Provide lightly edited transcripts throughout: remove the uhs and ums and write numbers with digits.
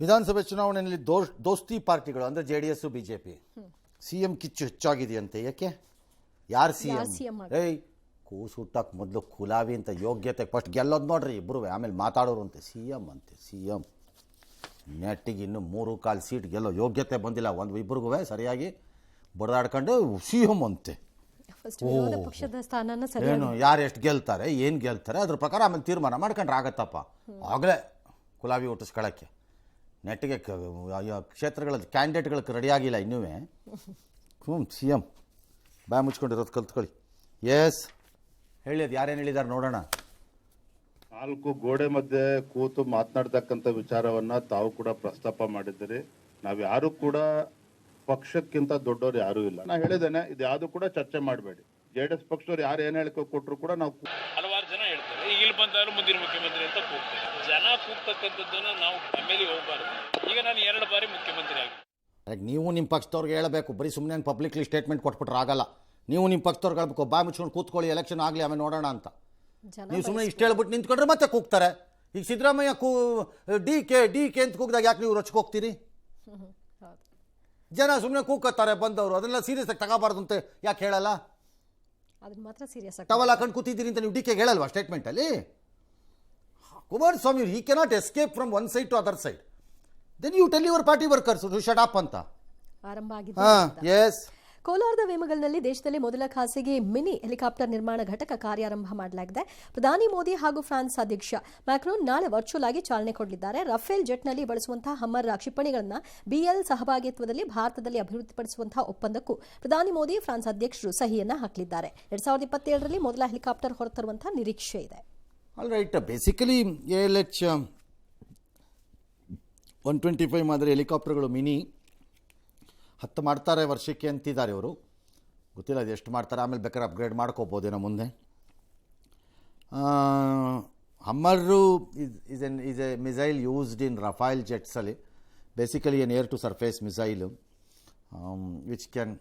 ವಿಧಾನಸಭೆ ಚುನಾವಣೆಯಲ್ಲಿ ದೋಸ್ತಿ ಪಾರ್ಟಿಗಳು ಅಂದರೆ JDS BJP CM ಕಿಚ್ಚು ಹೆಚ್ಚಾಗಿದೆಯಂತೆ. ಯಾಕೆ? ಯಾರು CM? ಏಯ್ ಕೂಸು ಹುಟ್ಟಕ್ಕೆ ಮೊದಲು ಕುಲಾವಿ ಅಂತ ಯೋಗ್ಯತೆ ಫಸ್ಟ್ ಗೆಲ್ಲೋದು ನೋಡ್ರಿ ಇಬ್ಬರು, ಆಮೇಲೆ ಮಾತಾಡೋರು ಅಂತೆ. CM ಅಂತೆ. CM ನೆಟ್ಟಿಗೆ ಇನ್ನೂ 3-4 ಸೀಟ್ ಗೆಲ್ಲೋ ಯೋಗ್ಯತೆ ಬಂದಿಲ್ಲ ಒಂದು ಇಬ್ಬರಿಗೂ ಸರಿಯಾಗಿ ಬಡದಾಡ್ಕೊಂಡು CM ಅಂತೆ. ಏನು ಯಾರು ಎಷ್ಟು ಗೆಲ್ತಾರೆ ಏನು ಗೆಲ್ತಾರೆ ಅದ್ರ ಪ್ರಕಾರ ಆಮೇಲೆ ತೀರ್ಮಾನ ಮಾಡ್ಕೊಂಡ್ರೆ ಆಗತ್ತಪ್ಪ. ಆಗಲೇ ಕುಲಾವಿ ಹುಟ್ಟಿಸ್ಕೊಳ್ಳೋಕ್ಕೆ ನೆಟ್ಟಿಗೆ ಕ್ಷೇತ್ರಗಳ ಕ್ಯಾಂಡಿಡೇಟ್ಗಳಿಗೆ ರೆಡಿ ಆಗಿಲ್ಲ ಇನ್ನೂ. CM ಬಾಯ್ ಮುಚ್ಕೊಂಡಿರೋದು ಕಲ್ತ್ಕೊಳ್ಳಿ. ಎಸ್ ಹೇಳಿ, ಅದು ಯಾರೇನು ಹೇಳಿದ್ದಾರೆ ನೋಡೋಣ. 4 ಗೋಡೆ ಮಧ್ಯೆ ಕೂತು ಮಾತನಾಡ್ತಕ್ಕಂಥ ವಿಚಾರವನ್ನ ತಾವು ಕೂಡ ಪ್ರಸ್ತಾಪ ಮಾಡಿದ್ದೀರಿ. ನಾವು ಯಾರು ಕೂಡ ಪಕ್ಷಕ್ಕಿಂತ ದೊಡ್ಡವರು ಯಾರೂ ಇಲ್ಲ. ನಾ ಹೇಳಿದ್ದೇನೆ, ಇದು ಯಾವುದು ಕೂಡ ಚರ್ಚೆ ಮಾಡಬೇಡಿ. JDS ಪಕ್ಷದವ್ರು ಯಾರು ಏನು ಹೇಳಿಕೆ ಕೊಟ್ಟರು ಕೂಡ ನಾವು ಹಲವಾರು ಜನ ಹೇಳ್ತಾರೆ ಇಲ್ಲಿ ಬಂದವರು ಮುಂದಿನ ಮುಖ್ಯಮಂತ್ರಿ ಅಂತ ಕೂಗ್ತಾರೆ. ಜನ ಕೂಗ್ತಕ್ಕಂಥದ್ದನ್ನು ನಾವು ಮೇಲೆ ಹೋಗಬಾರ್ದು. ಈಗ ನಾನು 2 ಬಾರಿ ಮುಖ್ಯಮಂತ್ರಿ ಆಗಿ ನೀವು ನಿಮ್ಮ ಪಕ್ಷದವ್ರಿಗೆ ಹೇಳಬೇಕು, ಬರೀ ಸುಮ್ಮನೆ ಪಬ್ಲಿಕ್ಲಿ ಸ್ಟೇಟ್ಮೆಂಟ್ ಕೊಟ್ಬಿಟ್ರೆ ಆಗಲ್ಲ. ನೀವು ನಿಮ್ಮ ಪಕ್ಷದವ್ರಿಗೆ ಹೇಳ್ಬೇಕು, ಬಾಯ್ ಮುಚ್ಕೊಂಡು ಕೂತ್ಕೊಳ್ಳಿ, ಎಲೆಕ್ಷನ್ ಆಗಲಿ ಆಮೇಲೆ ನೋಡೋಣ ಅಂತ. ನೀವು ಸುಮ್ಮನೆ ಇಷ್ಟು ಹೇಳ್ಬಿಟ್ಟು ನಿಂತ್ಕೊಂಡ್ರೆ ಮತ್ತೆ ಕೂಗ್ತಾರೆ. ಈಗ ಸಿದ್ದರಾಮಯ್ಯ ಡಿ ಕೆ ಅಂತ ಕೂಗಿದಾಗ ಯಾಕೆ ನೀವು ರೊಚ್ಕೋಗ್ತೀರಿ? ಜನ ಸುಮ್ಮನೆ ಕೂಗ್ತಾರೆ ಬಂದವರು, ಅದನ್ನೆಲ್ಲ ಸೀರಿಯಸ್ ಆಗಿ ತಗೋಬಾರ್ದು ಅಂತ ಯಾಕೆ ಹೇಳಲ್ಲ? ಟವಲ್ ಹಾಕೊಂಡು ಕೂತಿದ್ದೀರಿ ಅಂತ ನೀವು DK ಹೇಳಲ್ವಾ ಸ್ಟೇಟ್ಮೆಂಟಲ್ಲಿ? Kumaraswamy he cannot escape from one side to other side. Then you tell your party workers to shut up ಅಂತ. ಆರಂಭ ಆಗಿದೆ. ಎಸ್. ಕೋಲಾರದ ವೇಮಗಲ್ನಲ್ಲಿ ದೇಶದಲ್ಲಿ ಮೊದಲ ಖಾಸಗಿ ಮಿನಿ ಹೆಲಿಕಾಪ್ಟರ್ ನಿರ್ಮಾಣ ಘಟಕ ಕಾರ್ಯಾರಂಭ ಮಾಡಲಾಗಿದೆ. ಪ್ರಧಾನಿ ಮೋದಿ ಹಾಗೂ ಫ್ರಾನ್ಸ್ ಅಧ್ಯಕ್ಷ ಮ್ಯಾಕ್ರೋನ್ ನಾಳೆ ವರ್ಚುವಲ್ ಆಗಿ ಚಾಲನೆ ಕೊಡಲಿದ್ದಾರೆ. ರಫೇಲ್ ಜೆಟ್ನಲ್ಲಿ ಬಳಸುವಂತಹ ಹಮ್ಮರ್ ಕ್ಷಿಪಣಿಗಳನ್ನು BL ಸಹಭಾಗಿತ್ವದಲ್ಲಿ ಭಾರತದಲ್ಲಿ ಅಭಿವೃದ್ಧಿಪಡಿಸುವಂತಹ ಒಪ್ಪಂದಕ್ಕೂ ಪ್ರಧಾನಿ ಮೋದಿ ಫ್ರಾನ್ಸ್ ಅಧ್ಯಕ್ಷರು ಸಹಿಯನ್ನ ಹಾಕಲಿದ್ದಾರೆ. 2027ರಲ್ಲಿ ಮೊದಲ ಹೆಲಿಕಾಪ್ಟರ್ ಹೊರತರುವಂತಹ ನಿರೀಕ್ಷೆ ಇದೆ. ಆಲ್ ರೈಟ್, ಬೇಸಿಕಲಿ ALH 125 ಮಾದರಿ ಹೆಲಿಕಾಪ್ಟರ್ಗಳು ಮಿನಿ 10 ಮಾಡ್ತಾರೆ ವರ್ಷಕ್ಕೆ ಅಂತಿದ್ದಾರೆ ಇವರು. ಗೊತ್ತಿಲ್ಲ ಅದು ಎಷ್ಟು ಮಾಡ್ತಾರೆ, ಆಮೇಲೆ ಬೇಕಾದ್ರೆ ಅಪ್ಗ್ರೇಡ್ ಮಾಡ್ಕೋಬೋದೇನೋ ಮುಂದೆ. Hammer is a missile used in Rafale ಜೆಟ್ಸಲ್ಲಿ. Basically an air to surface missile which can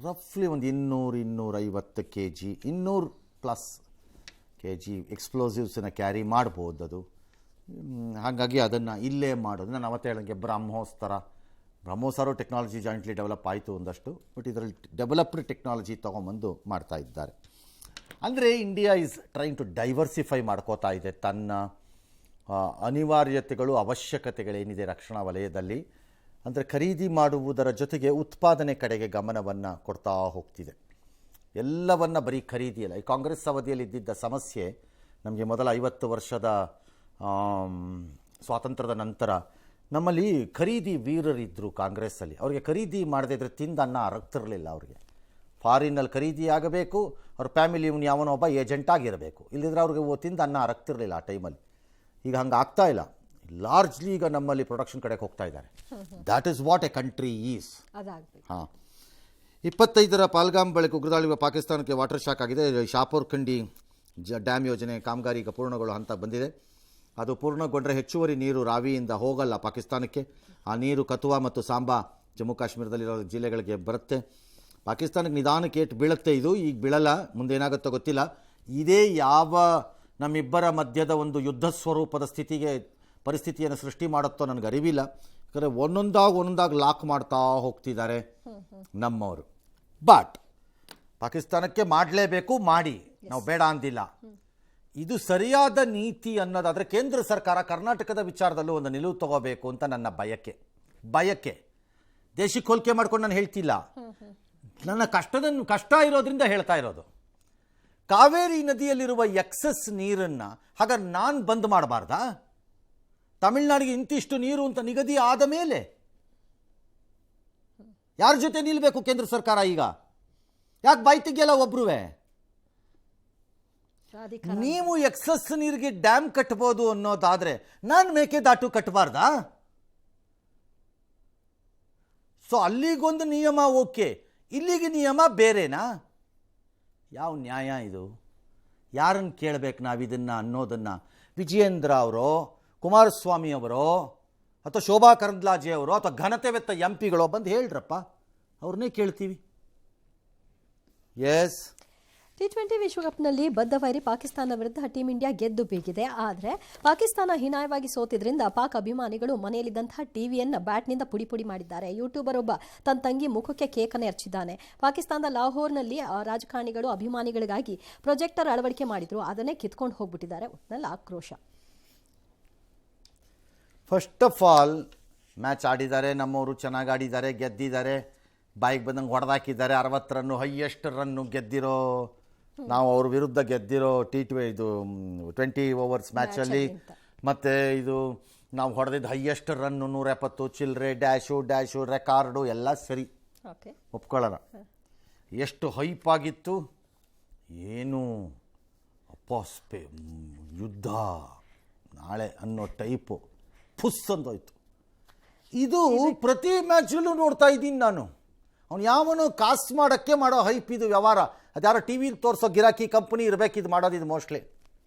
ರಫ್ಲಿ ಒಂದು 200-250 kg 200+ kg ಎಕ್ಸ್ಪ್ಲೋಸಿವ್ಸನ್ನು ಕ್ಯಾರಿ ಮಾಡ್ಬೋದು ಅದು. ಹಾಗಾಗಿ ಅದನ್ನು ಇಲ್ಲೇ ಮಾಡೋದು. ನಾನು ಅವತ್ತೇ ಹೇಳಂಗೆ ಬ್ರಹ್ಮೋಸರು ಟೆಕ್ನಾಲಜಿ ಜಾಯಿಂಟ್ಲಿ ಡೆವಲಪ್ ಆಯಿತು ಒಂದಷ್ಟು, ಬಟ್ ಇದರಲ್ಲಿ ಡೆವಲಪ್ಡ್ ಟೆಕ್ನಾಲಜಿ ತೊಗೊಂಬಂದು ಮಾಡ್ತಾ ಇದ್ದಾರೆ. ಅಂದರೆ India is trying to diversify ಮಾಡ್ಕೋತಾ ಇದೆ ತನ್ನ ಅನಿವಾರ್ಯತೆಗಳು ಅವಶ್ಯಕತೆಗಳೇನಿದೆ ರಕ್ಷಣಾ ವಲಯದಲ್ಲಿ. ಅಂದರೆ ಖರೀದಿ ಮಾಡುವುದರ ಜೊತೆಗೆ ಉತ್ಪಾದನೆ ಕಡೆಗೆ ಗಮನವನ್ನು ಕೊಡ್ತಾ ಹೋಗ್ತಿದೆ. ಎಲ್ಲವನ್ನ ಬರೀ ಖರೀದಿಯಲ್ಲ. ಈ ಕಾಂಗ್ರೆಸ್ ಅವಧಿಯಲ್ಲಿ ಇದ್ದಿದ್ದ ಸಮಸ್ಯೆ ನಮಗೆ ಮೊದಲ 50 ವರ್ಷದ ಸ್ವಾತಂತ್ರ್ಯದ ನಂತರ ನಮ್ಮಲ್ಲಿ ಖರೀದಿ ವೀರರಿದ್ದರು ಕಾಂಗ್ರೆಸ್ಸಲ್ಲಿ. ಅವರಿಗೆ ಖರೀದಿ ಮಾಡದೇ ಇದ್ದರೆ ತಿಂದು ಅನ್ನ ಅರಗ್ತಿರಲಿಲ್ಲ. ಅವ್ರಿಗೆ ಫಾರಿನಲ್ಲಿ ಖರೀದಿ ಆಗಬೇಕು, ಅವ್ರ ಫ್ಯಾಮಿಲಿ ಯಾವನೋ ಒಬ್ಬ ಏಜೆಂಟ್ ಆಗಿರಬೇಕು, ಇಲ್ಲದಿದ್ದರೆ ಅವ್ರಿಗೆ ತಿಂದು ಅನ್ನ ಅರಗ್ತಿರಲಿಲ್ಲ ಆ ಟೈಮಲ್ಲಿ. ಈಗ ಹಂಗೆ ಆಗ್ತಾ ಇಲ್ಲ. ಲಾರ್ಜ್ಲಿ ಈಗ ನಮ್ಮಲ್ಲಿ ಪ್ರೊಡಕ್ಷನ್ ಕಡೆಗೆ ಹೋಗ್ತಾ ಇದ್ದಾರೆ. That is what A country is. ಹಾಂ, 25ರ ಪಾಲ್ಗಾಮ್ ಬಳಿಕ ಉಗ್ರದಾಳಿ ಪಾಕಿಸ್ತಾನಕ್ಕೆ ವಾಟರ್ ಶಾಕ್ ಆಗಿದೆ. ಶಾಪುರ್ ಖಂಡಿ ಡ್ಯಾಮ್ ಯೋಜನೆ ಕಾಮಗಾರಿ ಈಗ ಪೂರ್ಣಗೊಳ್ಳೋ ಹಂತ ಬಂದಿದೆ. ಅದು ಪೂರ್ಣಗೊಂಡ್ರೆ ಹೆಚ್ಚುವರಿ ನೀರು ರಾವಿಯಿಂದ ಹೋಗಲ್ಲ ಪಾಕಿಸ್ತಾನಕ್ಕೆ. ಆ ನೀರು ಕಥುವಾ ಮತ್ತು ಸಾಂಬಾ ಜಮ್ಮು ಕಾಶ್ಮೀರದಲ್ಲಿರೋ ಜಿಲ್ಲೆಗಳಿಗೆ ಬರುತ್ತೆ. ಪಾಕಿಸ್ತಾನಕ್ಕೆ ನಿಧಾನಕ್ಕೆ ಏಟು ಬೀಳುತ್ತೆ. ಇದು ಈಗ ಬೀಳಲ್ಲ, ಮುಂದೆ ಏನಾಗುತ್ತೋ ಗೊತ್ತಿಲ್ಲ. ಇದೇ ಯಾವ ನಮ್ಮಿಬ್ಬರ ಮಧ್ಯದ ಒಂದು ಯುದ್ಧ ಸ್ವರೂಪದ ಪರಿಸ್ಥಿತಿಯನ್ನು ಸೃಷ್ಟಿ ಮಾಡುತ್ತೋ ನನಗೆ ಅರಿವಿಲ್ಲ. ಯಾಕಂದರೆ ಒಂದೊಂದಾಗಿ ಲಾಕ್ ಮಾಡ್ತಾ ಹೋಗ್ತಿದ್ದಾರೆ ನಮ್ಮವರು. ಬಟ್ ಪಾಕಿಸ್ತಾನಕ್ಕೆ ಮಾಡಲೇಬೇಕು, ಮಾಡಿ, ನಾವು ಬೇಡ ಅಂದಿಲ್ಲ. ಇದು ಸರಿಯಾದ ನೀತಿ ಅನ್ನೋದಾದರೆ ಕೇಂದ್ರ ಸರ್ಕಾರ ಕರ್ನಾಟಕದ ವಿಚಾರದಲ್ಲೂ ಒಂದು ನಿಲುವು ತಗೋಬೇಕು ಅಂತ ನನ್ನ ಬಯಕೆ. ದೇಶಕ್ಕೆ ಹೋಲಿಕೆ ಮಾಡ್ಕೊಂಡು ನಾನು ಹೇಳ್ತಿಲ್ಲ, ನನ್ನ ಕಷ್ಟ ಇರೋದ್ರಿಂದ ಹೇಳ್ತಾ ಇರೋದು. ಕಾವೇರಿ ನದಿಯಲ್ಲಿರುವ ಎಕ್ಸಸ್ ನೀರನ್ನು ಹಾಗಾದ್ರೆ ನಾನು ಬಂದ್ ಮಾಡಬಾರ್ದಾ? ತಮಿಳ್ನಾಡಿಗೆ ಇಂತಿಷ್ಟು ನೀರು ಅಂತ ನಿಗದಿ ಆದ ಮೇಲೆ ಯಾರ ಜೊತೆ ನಿಲ್ಲಬೇಕು ಕೇಂದ್ರ ಸರ್ಕಾರ? ಈಗ ಯಾಕೆ ಬಾಯಿ ತೆಗಿಯಲ್ಲ ಒಬ್ರುವೆ? ನೀವು ಎಕ್ಸಸ್ ನೀರಿಗೆ ಡ್ಯಾಮ್ ಕಟ್ಟಬಹುದು ಅನ್ನೋದಾದ್ರೆ ನಾನು ಮೇಕೆದಾಟು ಕಟ್ಟಬಾರ್ದಾ? ಸೊ ಅಲ್ಲಿಗೊಂದು ನಿಯಮ ಓಕೆ, ಇಲ್ಲಿಗೆ ನಿಯಮ ಬೇರೆನಾ? ಯಾವ ನ್ಯಾಯ ಇದು? ಯಾರನ್ನು ಕೇಳಬೇಕು ನಾವಿದನ್ನು ಅನ್ನೋದನ್ನು? ವಿಜಯೇಂದ್ರ ಅವರೋ, ಕುಮಾರಸ್ವಾಮಿ ಅವರೋ, ಅಥವಾ ಶೋಭಾ ಕರಂದ್ಲಾಜೆ ಅವರೋ, ಅಥವಾ ಘನತೆವೆತ್ತ MP ಗಳೋ ಬಂದು ಹೇಳ್ರಪ್ಪ, ಅವ್ರನ್ನೇ ಕೇಳ್ತೀವಿ. ಎಸ್. T20 ವಿಶ್ವಕಪ್ನಲ್ಲಿ ಬದ್ಧ ವೈರಿ ಪಾಕಿಸ್ತಾನ ವಿರುದ್ಧ ಟೀಂ ಇಂಡಿಯಾ ಗೆದ್ದು ಬೀಗಿದೆ. ಆದರೆ ಪಾಕಿಸ್ತಾನ ಹೀನಾಯವಾಗಿ ಸೋತಿದ್ರಿಂದ ಪಾಕ್ ಅಭಿಮಾನಿಗಳು ಮನೆಯಲ್ಲಿದ್ದಂತಹ ಟಿವಿಯನ್ನು ಬ್ಯಾಟ್ನಿಂದ ಪುಡಿ ಮಾಡಿದ್ದಾರೆ. ಯೂಟ್ಯೂಬರ್ ಒಬ್ಬ ತನ್ನ ತಂಗಿ ಮುಖಕ್ಕೆ ಕೇಕನ್ನು ಎರಚಿದ್ದಾನೆ. ಪಾಕಿಸ್ತಾನದ ಲಾಹೋರ್ನಲ್ಲಿ ರಾಜಕಾರಣಿಗಳು ಅಭಿಮಾನಿಗಳಿಗಾಗಿ ಪ್ರೊಜೆಕ್ಟರ್ ಅಳವಡಿಕೆ ಮಾಡಿದ್ರು, ಅದನ್ನೇ ಕಿತ್ಕೊಂಡು ಹೋಗ್ಬಿಟ್ಟಿದ್ದಾರೆ. ಒಟ್ಟಿನಲ್ಲಿ ಆಕ್ರೋಶ. ಫಸ್ಟ್ ಆಫ್ ಆಲ್ ಮ್ಯಾಚ್ ಆಡಿದ್ದಾರೆ, ನಮ್ಮವರು ಚೆನ್ನಾಗಿ ಆಡಿದ್ದಾರೆ, ಗೆದ್ದಿದ್ದಾರೆ, ಬಾಯಿಗೆ ಬಂದಂಗೆ ಹೊಡೆದಾಕಿದ್ದಾರೆ. 60 ರನ್ನು ಹೈಯೆಸ್ಟ್ ರನ್ನು ಗೆದ್ದಿರೋ ನಾವು ಅವ್ರ ವಿರುದ್ಧ ಗೆದ್ದಿರೋ ಇದು 20 ಓವರ್ಸ್ ಮ್ಯಾಚಲ್ಲಿ. ಮತ್ತು ಇದು ನಾವು ಹೊಡೆದಿದ್ದು ಹೈಯೆಸ್ಟ್ ರನ್ನು 170 ಚಿಲ್ಲರೆ, ಡ್ಯಾಶು ರೆಕಾರ್ಡು ಎಲ್ಲ ಸರಿ, ಒಪ್ಕೊಳ್ಳೋಣ. ಎಷ್ಟು ಹೈಪ್ ಆಗಿತ್ತು ಏನು, ಅಪ್ಪ ಯುದ್ಧ ನಾಳೆ ಅನ್ನೋ ಟೈಪು ಫುಸ್ ಅಂತೋಯ್ತು. ಇದು ಪ್ರತಿ ಮ್ಯಾಚಲ್ಲೂ ನೋಡ್ತಾ ಇದ್ದೀನಿ ನಾನು. ಅವ್ನು ಯಾವನು ಕಾಸು ಮಾಡೋಕ್ಕೆ ಮಾಡೋ ಹೈಪ್ ಇದು ವ್ಯವಹಾರ. ಅದ್ಯಾರೋ ಟಿ ವಿಲಿ ತೋರಿಸೋ ಗಿರಾಕಿ ಕಂಪ್ನಿ ಇರಬೇಕಿದು ಮಾಡೋದಿದು ಮೋಸ್ಟ್ಲಿ.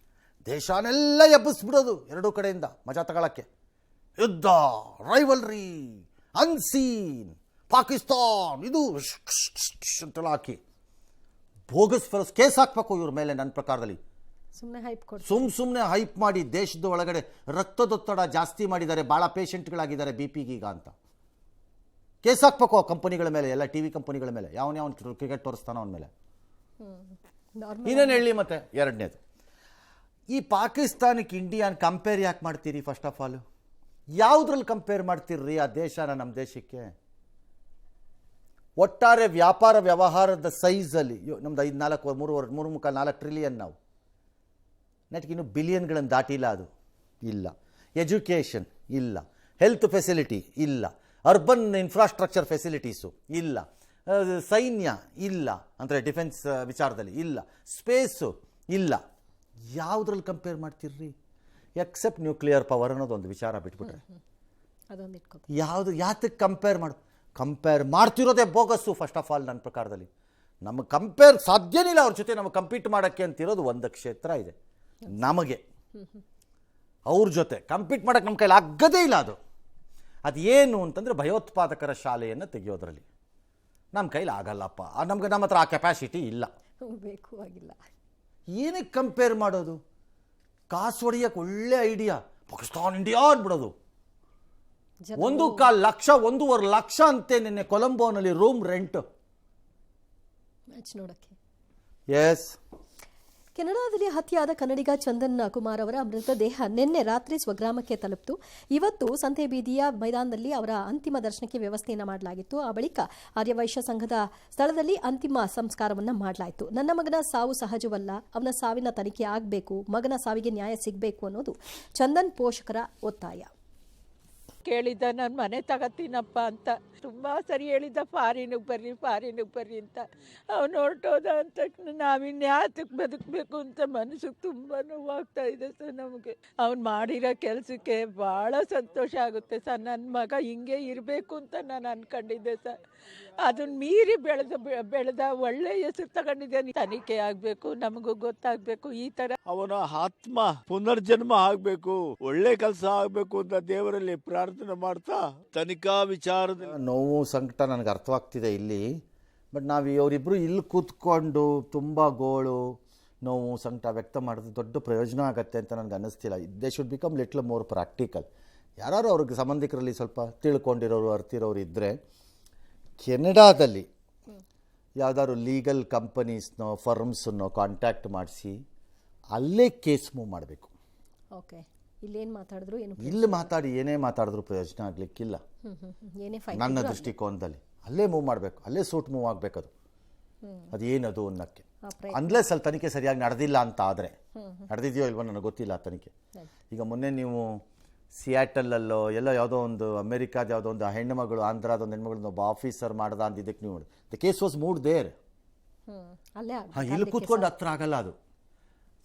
ದೇಶನೆಲ್ಲ ಎಬ್ಬಿಸ್ಬಿಡೋದು ಎರಡೂ ಕಡೆಯಿಂದ ಮಜಾ ತಗೊಳಕ್ಕೆ. ಯುದ್ಧ, ರೈವಲ್ರಿ, ಅನ್ಸೀನ್, ಪಾಕಿಸ್ತಾನ್ ಇದು ಅಂತೆಲ್ಲ ಹಾಕಿ ಬೋಗಸ್ ಫೆಲೋಸ್ ಕೇಸ್ ಹಾಕಬೇಕು ಇವ್ರ ಮೇಲೆ. ನನ್ನ ಪ್ರಕಾರದಲ್ಲಿ ಸುಮ್ಮನೆ ಹೈಪ್ ಮಾಡಿ ದೇಶದ ಒಳಗಡೆ ರಕ್ತದೊತ್ತಡ ಜಾಸ್ತಿ ಮಾಡಿದ್ದಾರೆ, ಭಾಳ ಪೇಷಂಟ್ಗಳಾಗಿದ್ದಾರೆ BPಗೀಗ ಅಂತ ಕೇಸ್ ಹಾಕ್ಬೇಕು ಆ ಕಂಪನಿಗಳ ಮೇಲೆ, ಎಲ್ಲ ಟಿ ವಿ ಕಂಪನಿಗಳ ಮೇಲೆ. ಯಾವನ ಕ್ರಿಕೆಟ್ ತೋರಿಸ್ತಾನೋ ಅವನ ಮೇಲೆ. ಇನ್ನೇನು ಹೇಳಿ. ಮತ್ತೆ ಎರಡನೇದು, ಈ ಪಾಕಿಸ್ತಾನಕ್ಕೆ ಇಂಡಿಯಾನ ಕಂಪೇರ್ ಯಾಕೆ ಮಾಡ್ತೀರಿ? ಫಸ್ಟ್ ಆಫ್ ಆಲ್ ಯಾವುದ್ರಲ್ಲಿ ಕಂಪೇರ್ ಮಾಡ್ತೀರ್ರಿ ಆ ದೇಶನ ನಮ್ಮ ದೇಶಕ್ಕೆ? ಒಟ್ಟಾರೆ ವ್ಯಾಪಾರ ವ್ಯವಹಾರದ ಸೈಜಲ್ಲಿ ನಮ್ದು 3.4 ಟ್ರಿಲಿಯನ್ ನಾವು. ನೆಟ್ಗಿನ್ನು ಬಿಲಿಯನ್ಗಳನ್ನು ದಾಟಿಲ್ಲ. ಅದು ಇಲ್ಲ. ಎಜುಕೇಷನ್ ಇಲ್ಲ, ಹೆಲ್ತ್ ಫೆಸಿಲಿಟಿ ಇಲ್ಲ, ಅರ್ಬನ್ ಇನ್ಫ್ರಾಸ್ಟ್ರಕ್ಚರ್ ಫೆಸಿಲಿಟೀಸು ಇಲ್ಲ, ಸೈನ್ಯ ಇಲ್ಲ ಅಂದರೆ ಡಿಫೆನ್ಸ್ ವಿಚಾರದಲ್ಲಿ ಇಲ್ಲ, ಸ್ಪೇಸು ಇಲ್ಲ. ಯಾವುದ್ರಲ್ಲಿ ಕಂಪೇರ್ ಮಾಡ್ತಿರ್ರಿ? ಎಕ್ಸೆಪ್ಟ್ ನ್ಯೂಕ್ಲಿಯರ್ ಪವರ್ ಅನ್ನೋದೊಂದು ವಿಚಾರ ಬಿಟ್ಬಿಟ್ರೆ ಯಾತಕ್ಕೆ ಕಂಪೇರ್ ಮಾಡ್ತಿರೋದೇ ಬೋಗಸ್ಸು. ಫಸ್ಟ್ ಆಫ್ ಆಲ್ ನನ್ನ ಪ್ರಕಾರದಲ್ಲಿ ನಮಗೆ ಕಂಪೇರ್ ಸಾಧ್ಯನೇ ಇಲ್ಲ ಅವ್ರ ಜೊತೆ. ನಮಗೆ ಕಂಪೀಟ್ ಮಾಡೋಕ್ಕೆ ಅಂತಿರೋದು ಒಂದು ಕ್ಷೇತ್ರ ಇದೆ ನಮಗೆ. ಅವ್ರ ಜೊತೆ ಕಂಪೀಟ್ ಮಾಡೋಕ್ಕೆ ನಮ್ಮ ಕೈಲಿ ಆಗದೇ ಇಲ್ಲ. ಅದು ಏನು ಅಂತಂದರೆ ಭಯೋತ್ಪಾದಕರ ಶಾಲೆಯನ್ನು ತೆಗೆಯೋದ್ರಲ್ಲಿ ನಮ್ಮ ಕೈಲಿ ಆಗಲ್ಲಪ್ಪ. ನಮ್ಮ ಹತ್ರ ಆ ಕೆಪಾಸಿಟಿ ಇಲ್ಲ, ಬೇಕು ಆಗಿಲ್ಲ. ಏನಕ್ಕೆ ಕಂಪೇರ್ ಮಾಡೋದು? ಕಾಸು ಹೊಡೆಯೋಕ್ಕೆ ಒಳ್ಳೆ ಐಡಿಯಾ. ಪಾಕಿಸ್ತಾನ್ ಇಂಡಿಯಾ ಅಂದ್ಬಿಡೋದು. 1.25 ಲಕ್ಷ 1.5 ಲಕ್ಷ ಅಂತೆ ನಿನ್ನೆ ಕೊಲಂಬೋನಲ್ಲಿ ರೂಮ್ ರೆಂಟ್ ಮ್ಯಾಚ್ ನೋಡಕ್ಕೆ. ಎಸ್. ಕೆನಡಾದಲ್ಲಿ ಹತ್ಯೆಯಾದ ಕನ್ನಡಿಗ ಚಂದನ್ ಕುಮಾರ್ ಅವರ ಮೃತದೇಹ ನಿನ್ನೆ ರಾತ್ರಿ ಸ್ವಗ್ರಾಮಕ್ಕೆ ತಲುಪಿತು. ಇವತ್ತು ಸಂತೆ ಬೀದಿಯ ಮೈದಾನದಲ್ಲಿ ಅವರ ಅಂತಿಮ ದರ್ಶನಕ್ಕೆ ವ್ಯವಸ್ಥೆಯನ್ನು ಮಾಡಲಾಗಿತ್ತು. ಆ ಬಳಿಕ ಆರ್ಯವೈಶ್ಯ ಸಂಘದ ಸ್ಥಳದಲ್ಲಿ ಅಂತಿಮ ಸಂಸ್ಕಾರವನ್ನು ಮಾಡಲಾಯಿತು. ನನ್ನ ಮಗನ ಸಾವು ಸಹಜವಲ್ಲ, ಅವನ ಸಾವಿನ ತನಿಖೆ ಆಗಬೇಕು, ಮಗನ ಸಾವಿಗೆ ನ್ಯಾಯ ಸಿಗಬೇಕು ಅನ್ನೋದು ಚಂದನ್ ಪೋಷಕರ ಒತ್ತಾಯ. ಕೇಳಿದ್ದ ನಾನು ಮನೆ ತಗೋತೀನಪ್ಪ ಅಂತ ತುಂಬ ಸರಿ ಹೇಳಿದ್ದ, ಫಾರಿನಿಗೆ ಬರ್ರಿ ಅಂತ. ಅವನು ಹೊರಟೋದ ಅಂತ ನಾವಿನ್ಯಾತಕ್ಕೆ ಬದುಕಬೇಕು ಅಂತ ಮನಸ್ಸಿಗೆ ತುಂಬ ನೋವಾಗ್ತಾ ಇದೆ ಸರ್. ನಮಗೆ ಅವ್ನು ಮಾಡಿರೋ ಕೆಲಸಕ್ಕೆ ಭಾಳ ಸಂತೋಷ ಆಗುತ್ತೆ ಸರ್. ನನ್ನ ಮಗ ಹಿಂಗೆ ಇರಬೇಕು ಅಂತ ನಾನು ಅಂದ್ಕೊಂಡಿದ್ದೆ ಸರ್. ಅದನ್ನ ಮೀರಿ ಬೆಳೆದ ಒಳ್ಳೆ ಹೆಸರು ತಗೊಂಡಿದ್ದೇನೆ. ತನಿಖೆ ಆಗಬೇಕು, ನಮಗೂ ಗೊತ್ತಾಗಬೇಕು. ಈ ಥರ ಅವನ ಆತ್ಮ ಪುನರ್ಜನ್ಮ ಆಗಬೇಕು, ಒಳ್ಳೆ ಕೆಲಸ ಆಗಬೇಕು ಅಂತ ದೇವರಲ್ಲಿ ಪ್ರಾರ್ಥನೆ ಮಾಡ್ತಾ ತನಿಖಾ ವಿಚಾರದಲ್ಲಿ ನೋವು ಸಂಕಟ ನನಗೆ ಅರ್ಥವಾಗ್ತಿದೆ ಇಲ್ಲಿ. ಬಟ್ ನಾವು ಅವರಿಬ್ಬರು ಇಲ್ಲಿ ಕೂತ್ಕೊಂಡು ತುಂಬ ಗೋಳು ನೋವು ಸಂಕಟ ವ್ಯಕ್ತ ಮಾಡಿದ್ರೆ ದೊಡ್ಡ ಪ್ರಯೋಜನ ಆಗತ್ತೆ ಅಂತ ನನಗೆ ಅನ್ನಿಸ್ತಿಲ್ಲ. They should become little more practical. ಯಾರು ಅವ್ರಿಗೆ ಸಂಬಂಧಿಕರಲ್ಲಿ ಸ್ವಲ್ಪ ತಿಳ್ಕೊಂಡಿರೋರು ಅರ್ತಿರೋರು ಇದ್ದರೆ ಕೆನಡಾದಲ್ಲಿ ಯಾವುದಾದ್ರು ಲೀಗಲ್ ಕಂಪನೀಸ್ನೋ ಫರ್ಮ್ಸನ್ನೋ ಕಾಂಟ್ಯಾಕ್ಟ್ ಮಾಡಿಸಿ ಅಲ್ಲೇ ಕೇಸ್ ಮೂವ್ ಮಾಡಬೇಕು. ಓಕೆ, ಇಲ್ಲೇನು ಮಾತಾಡಿದ್ರು ಏನು ಇಲ್ಲಿ ಮಾತಾಡಿ ಏನೇ ಮಾತಾಡಿದ್ರು ಪ್ರಯೋಜನ ಆಗಲಿಕ್ಕಿಲ್ಲ ನನ್ನ ದೃಷ್ಟಿಕೋನದಲ್ಲಿ. ಅಲ್ಲೇ ಮೂವ್ ಮಾಡಬೇಕು, ಅಲ್ಲೇ ಸೂಟ್ ಮೂವ್ ಆಗಬೇಕು. ಅದು ಏನದು ಅನ್ನೋಕ್ಕೆ ಅನ್ಲೆಸ್ ಅಲ್ಲಿ ತನಿಖೆ ಸರಿಯಾಗಿ ನಡೆದಿಲ್ಲ ಅಂತ ಆದರೆ, ನಡೆದಿದೆಯೋ ಇಲ್ವೋ ನನಗೆ ಗೊತ್ತಿಲ್ಲ ಆ ತನಿಖೆ. ಈಗ ಮೊನ್ನೆ ನೀವು ಸಿಯಾಟಲ್ಲಲ್ಲೋ ಎಲ್ಲೋ ಯಾವುದೋ ಒಂದು ಅಮೆರಿಕಾದ ಯಾವುದೋ ಒಂದು ಹೆಣ್ಣುಮಗಳು, ಆಂಧ್ರದ ಒಂದು ಹೆಣ್ಮಗಳನ್ನ ಒಬ್ಬ ಆಫೀಸರ್ ಮಾಡ್ದ ಅಂತ ಇದಕ್ಕೆ ನೀವು the case was moved there. ಇಲ್ಲಿ ಕೂತ್ಕೊಂಡು ಹತ್ರ ಆಗಲ್ಲ ಅದು.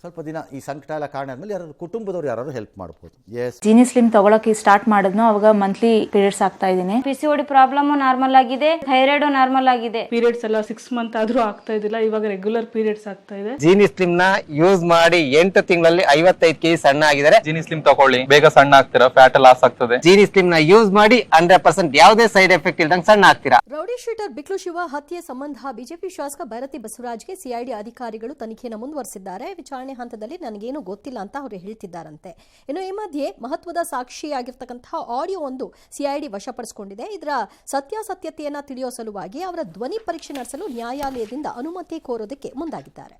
ಸ್ವಲ್ಪ ದಿನ ಈ ಸಂಕಟ ಎಲ್ಲ ಕಾರಣ ಆದ್ಮೇಲೆ ಯಾರು ಕುಟುಂಬದವ್ರು ಯಾರು ಹೆಲ್ಪ್ ಮಾಡ್ಬೋದು. ಎಸ್, ಜೀನಿ ಸ್ಲಿಮ್ ತಗೊಳಕ್ಕೆ ಸ್ಟಾರ್ಟ್ ಮಾಡಿದ್ನೋ ಅವಾಗ ಮಂತ್ಲಿ ಪೀರಿಯಡ್ಸ್ ಆಗ್ತಾ ಇದ್ದೀನಿ. PCOD ಪ್ರಾಬ್ಲಮ್ ನಾರ್ಮಲ್ ಆಗಿದೆ, ಥೈರಾಯ್ಡ್ ನಾರ್ಮಲ್ ಆಗಿದೆ. ಪೀರಿಯಡ್ಸ್ ಎಲ್ಲ 6 ಮಂತ್ ಆದ್ರೂ ಆಗ್ತಾ ಇದ್ದಿಲ್ಲ, ಇವಾಗ ರೆಗ್ಯುಲರ್ ಪೀರಿಯಡ್ಸ್ ಆಗ್ತಾ ಇದೆ. ಜೀನಿ ಸ್ಲಿಮ್ ನ ಯೂಸ್ ಮಾಡಿ 8 ತಿಂಗಳಲ್ಲಿ 55 kg ಸಣ್ಣ ಆಗಿದ್ದಾರೆ. ಜೀನಿ ಸ್ಲಿಮ್ ತಗೊಳ್ಳಿ, ಬೇಗ ಸಣ್ಣ ಆಗ್ತೀರಾ, ಫ್ಯಾಟ್ ಲಾಸ್ ಆಗ್ತದೆ. ಜೀನಿ ಸ್ಲಿಮ್ ನ ಯೂಸ್ ಮಾಡಿ 100% ಯಾವುದೇ ಸೈಡ್ ಎಫೆಕ್ಟ್ ಇಲ್ದಂಗೆ ಸಣ್ಣ ಆಗ್ತೀರಾ. ರೌಡಿ ಶೀಟರ್ ಬಿಕ್ಲು ಶಿವ ಹತ್ಯೆ ಸಂಬಂಧ ಬಿಜೆಪಿ ಶಾಸಕ ಭೈರತಿ ಬಸವರಾಜ್ಗೆ ಸಿಐಡಿ ಅಧಿಕಾರಿಗಳು ತನಿಖೆಯನ್ನು ಮುಂದುವರೆಸಿದ್ದಾರೆ. ವಿಚಾರಣೆ ಹಂತದಲ್ಲಿ ನನಗೇನು ಗೊತ್ತಿಲ್ಲ ಅಂತ ಅವರು ಹೇಳ್ತಿದ್ದಾರಂತೆ. ಇನ್ನು ಈ ಮಧ್ಯೆ ಮಹತ್ವದ ಸಾಕ್ಷಿಯಾಗಿರ್ತಕ್ಕಂತಹ ಆಡಿಯೋ ಒಂದು ಸಿಐಡಿ ವಶಪಡಿಸಿಕೊಂಡಿದೆ. ಇದರ ಸತ್ಯಾಸತ್ಯತೆಯನ್ನ ತಿಳಿಯೋ ಸಲುವಾಗಿ ಅವರ ಧ್ವನಿ ಪರೀಕ್ಷೆ ನಡೆಸಲು ನ್ಯಾಯಾಲಯದಿಂದ ಅನುಮತಿ ಕೋರೋದಕ್ಕೆ ಮುಂದಾಗಿದ್ದಾರೆ.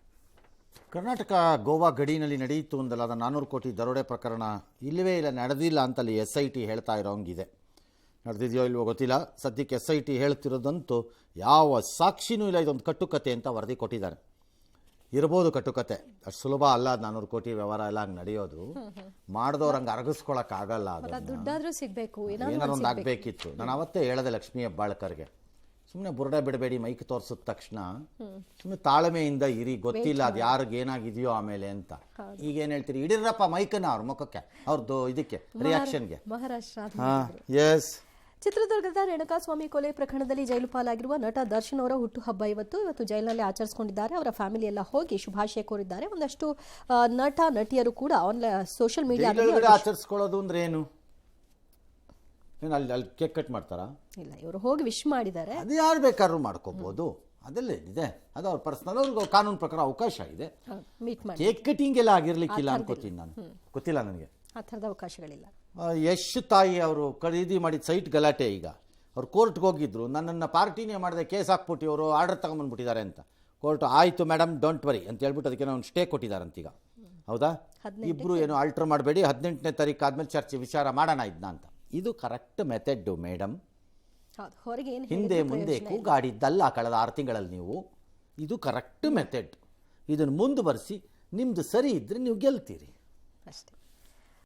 ಕರ್ನಾಟಕ ಗೋವಾ ಗಡಿನಲ್ಲಿ ನಡೆಯಿತು ಒಂದಲ್ಲ 400 ಕೋಟಿ ದರೋಡೆ ಪ್ರಕರಣ ಇಲ್ಲವೇ ಇಲ್ಲ, ನಡೆದಿಲ್ಲ ಅಂತಲ್ಲಿ SIT ಹೇಳ್ತಾ ಇರೋಂಗಿದೆ. ನಡೆದಿದೆಯೋ ಇಲ್ವೋ ಗೊತ್ತಿಲ್ಲ. ಸದ್ಯಕ್ಕೆ SIT ಹೇಳ್ತಿರೋದಂತೂ ಯಾವ ಸಾಕ್ಷಿನೂ ಇಲ್ಲ, ಇದೊಂದು ಕಟ್ಟುಕತೆ ಅಂತ ವರದಿ ಕೊಟ್ಟಿದ್ದಾರೆ. ಇರ್ಬೋದು ಕಟ್ಟುಕತೆ, ಅಷ್ಟು ಸುಲಭ ಅಲ್ಲ 400 ಕೋಟಿ ವ್ಯವಹಾರ ಎಲ್ಲ ಹಂಗೆ ನಡೆಯೋದು. ಮಾಡಿದವ್ರು ಹಂಗೆ ಅರಗಿಸ್ಕೊಳಕ್ಕಾಗಲ್ಲ. ಅದು ದುಡ್ಡಾದ್ರೂ ಸಿಗಬೇಕು, ಏನಾರು ಒಂದು ಆಗಬೇಕಿತ್ತು. ನಾನು ಅವತ್ತೇ ಹೇಳದೆ ಲಕ್ಷ್ಮೀ ಹೆಬ್ಬಾಳ್ಕರ್ಗೆ, ಸುಮ್ಮನೆ ಬುರುಡೆ ಬಿಡಬೇಡಿ ಮೈಕ್ ತೋರಿಸಿದ ತಕ್ಷಣ, ಸುಮ್ಮನೆ ತಾಳ್ಮೆಯಿಂದ ಇರಿ, ಗೊತ್ತಿಲ್ಲ ಅದು ಯಾರಿಗೆ ಏನಾಗಿದೆಯೋ ಆಮೇಲೆ ಅಂತ. ಈಗೇನು ಹೇಳ್ತೀರಿ, ಇಡಿರಪ್ಪ ಮೈಕನ್ನ ಅವ್ರ ಮುಖಕ್ಕೆ, ಅವ್ರದ್ದು ಇದಕ್ಕೆ ರಿಯಾಕ್ಷನ್ಗೆ. ಮಹಾರಾಷ್ಟ್ರ. ಎಸ್, ಚಿತ್ರದುರ್ಗದ ರೇಣುಕಾಸ್ವಾಮಿ ಕೊಲೆ ಪ್ರಕರಣದಲ್ಲಿ ಜೈಲು ಪಾಲಾಗಿರುವ ನಟ ದರ್ಶನ್ ಅವರ ಹುಟ್ಟುಹಬ್ಬ ಇವತ್ತು ಜೈಲಿನಲ್ಲಿ ಆಚರಿಸಿಕೊಂಡಿದ್ದಾರೆ. ಅವರ ಫ್ಯಾಮಿಲಿ ಎಲ್ಲ ಹೋಗಿ ಶುಭಾಶಯ ಕೋರಿದ್ದಾರೆ. ಒಂದಷ್ಟು ನಟ ನಟಿಯರು ಕೂಡ ಆನ್ಲೈನ್ ಸೋಷಿಯಲ್ ಮೀಡಿಯಾದಲ್ಲಿ ಆಚರಿಸ್ಕೊಳ್ಳೋದು ಅಂದ್ರೆ ಏನು ಅಲ್ಲಿ ಕೇಕ್ ಕಟ್ ಮಾಡ್ತಾರಾ? ಇಲ್ಲ, ಇವರು ಹೋಗಿ ವಿಶ್ ಮಾಡಿದ್ದಾರೆ. ಅದು ಯಾರು ಬೇಕಾದ್ರೂ ಮಾಡ್ಕೋಬಹುದು, ಅದೆಲ್ಲ ಇದೆ, ಅದು ಅವ್ರ ಪರ್ಸನಲ್, ಅವ್ರಿಗೆ ಕಾನೂನು ಪ್ರಕಾರ ಅವಕಾಶ ಇದೆ. ಕೇಕ್ ಕಟಿಂಗ್ ಎಲ್ಲ ಆಗಿರ್ಲಿಕ್ಕಿಲ್ಲ ಅನ್ಕೋತೀನಿ ನಾನು, ಗೊತ್ತಿಲ್ಲ ನನಗೆ, ಆ ಥರದ ಅವಕಾಶಗಳಿಲ್ಲ. ಯಶ್ ತಾಯಿ ಅವರು ಖರೀದಿ ಮಾಡಿದ ಸೈಟ್ ಗಲಾಟೆ. ಈಗ ಅವ್ರು ಕೋರ್ಟ್ಗೆ ಹೋಗಿದ್ರು, ನನ್ನನ್ನು ಪಾರ್ಟಿನೇ ಮಾಡಿದೆ, ಕೇಸ್ ಹಾಕ್ಬಿಟ್ಟು ಇವರು ಆರ್ಡರ್ ತಗೊಂಡ್ಬಂದ್ಬಿಟ್ಟಿದ್ದಾರೆ ಅಂತ. ಕೋರ್ಟ್ ಆಯಿತು ಮೇಡಮ್ ಡೋಂಟ್ ವರಿ ಅಂತ ಹೇಳ್ಬಿಟ್ಟು ಅದಕ್ಕೆ ಒಂದು ಸ್ಟೇ ಕೊಟ್ಟಿದ್ದಾರಂತೀಗ. ಹೌದಾ? ಇಬ್ಬರು ಏನು ಆಲ್ಟರ್ ಮಾಡಬೇಡಿ, 18ನೇ ತಾರೀಕು ಆದಮೇಲೆ ಚರ್ಚೆ ವಿಚಾರ ಮಾಡೋಣ ಇದನ್ನ ಅಂತ. ಇದು ಕರೆಕ್ಟ್ ಮೆಥಡ್ ಮೇಡಮ್. ಹಿಂದೆ ಮುಂದೆ ಕೂಗಾಡಿದ್ದಲ್ಲ ಕಳೆದ 6 ತಿಂಗಳಲ್ಲಿ ನೀವು. ಇದು ಕರೆಕ್ಟ್ ಮೆಥಡ್. ಇದನ್ನು ಮುಂದುವರಿಸಿ, ನಿಮ್ಮದು ಸರಿ ಇದ್ದರೆ ನೀವು ಗೆಲ್ತೀರಿ ಅಷ್ಟೇ.